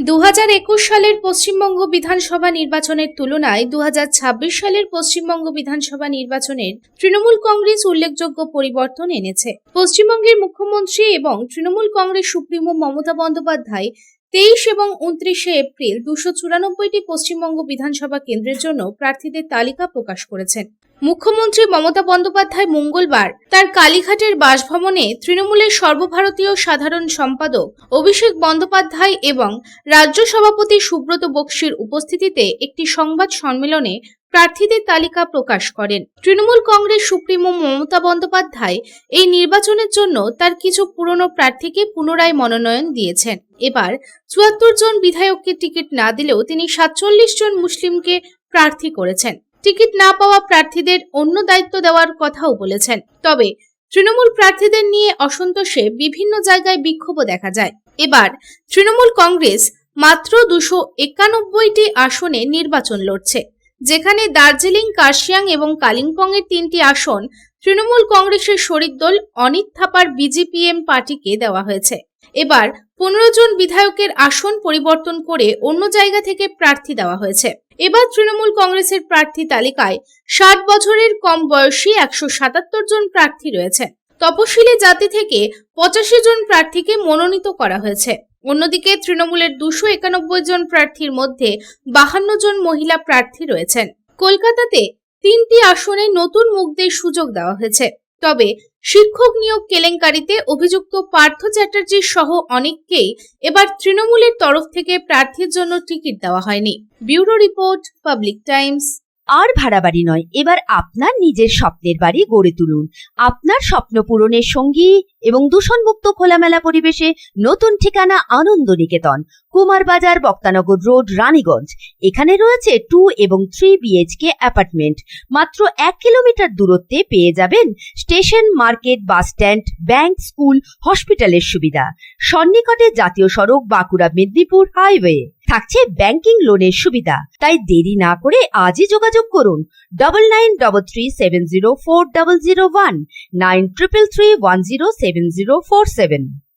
2021 সালের পশ্চিমবঙ্গ বিধানসভা নির্বাচনের তুলনায় 2026 সালের পশ্চিমবঙ্গ বিধানসভা নির্বাচনের তৃণমূল কংগ্রেস উল্লেখযোগ্য পরিবর্তন এনেছে। পশ্চিমবঙ্গের মুখ্যমন্ত্রী এবং তৃণমূল কংগ্রেস সুপ্রিমো মমতা বন্দ্যোপাধ্যায় 23 এবং 29 এপ্রিল 294টি পশ্চিমবঙ্গ বিধানসভা কেন্দ্রের জন্য প্রার্থীদের তালিকা প্রকাশ করেছেন। মুখ্যমন্ত্রী মমতা বন্দ্যোপাধ্যায় মঙ্গলবার তার কালীঘাটের বাসভবনে তৃণমূলের সর্বভারতীয় সাধারণ সম্পাদক অভিষেক বন্দ্যোপাধ্যায় এবং রাজ্য সভাপতি সুব্রত বক্সির উপস্থিতিতে একটি সংবাদ সম্মেলনে প্রার্থীদের তালিকা প্রকাশ করেন। তৃণমূল কংগ্রেস সুপ্রিমো মমতা বন্দ্যোপাধ্যায় এই নির্বাচনের জন্য তার কিছু পুরনো প্রার্থীকে পুনরায় মনোনয়ন দিয়েছেন। এবার 74 জন বিধায়ককে টিকিট না দিলেও তিনি 47 জন মুসলিমকে প্রার্থী করেছেন। টিকিট না পাওয়া প্রার্থীদের অন্য দায়িত্ব দেওয়ার কথাও বলেছেন। তবে তৃণমূল প্রার্থীদের নিয়ে অসন্তোষে বিভিন্ন জায়গায় বিক্ষোভও দেখা যায়। এবার তৃণমূল কংগ্রেস মাত্র 291টি আসনে নির্বাচন লড়ছে, যেখানে দার্জিলিং, কার্শিয়াং এবং কালিম্পং এর 3টি আসন তৃণমূল কংগ্রেসের শরিক দল অনিত থাপার বিজেপিএম পার্টিকে দেওয়া হয়েছে। এবার 15 জন বিধায়কের আসন পরিবর্তন করে অন্য জায়গা থেকে প্রার্থী দেওয়া হয়েছে। এবার তৃণমূল কংগ্রেসের প্রার্থী তালিকায় 60 বছরের কম বয়সী 177 জন প্রার্থী রয়েছে। তপশিলি জাতি থেকে 85 জন প্রার্থীকে মনোনীত করা হয়েছে। অন্যদিকে তৃণমূলের 291 জন প্রার্থীর মধ্যে 52 জন মহিলা প্রার্থী রয়েছেন। কলকাতাতে 3টি আসনে নতুন মুখদের সুযোগ দেওয়া হয়েছে। তবে শিক্ষক নিয়োগ কেলেঙ্কারিতে অভিযুক্ত পার্থ চ্যাটার্জি সহ অনেককেই এবার তৃণমূলের তরফ থেকে প্রার্থীর জন্য টিকিট দেওয়া হয়নি। Bureau report, Public Times. আর ভাড়া বাড়ি নয়, এবার আপনার নিজের স্বপ্নের বাড়ি গড়ে তুলুন। আপনার স্বপ্ন পূরণের সঙ্গী এবং দূষণমুক্ত খোলামেলা পরিবেশে নতুন ঠিকানা আনন্দ নিকেতন, কুমারবাজার, বক্তানগর রোড, রানীগঞ্জ। এখানে রয়েছে 2 এবং 3 বিএইচকে অ্যাপার্টমেন্ট। মাত্র 1 কিলোমিটার দূরত্বে পেয়ে যাবেন station, market, bus stand, bank, school, হসপিটালের সুবিধা। সন্নিকটে জাতীয় সড়ক, বাঁকুড়া মেদিনীপুর হাইওয়ে। থাকছে ব্যাংকিং লোনের সুবিধা। তাই দেরি না করে আজই যোগাযোগ করুন 9933704001 9333107047।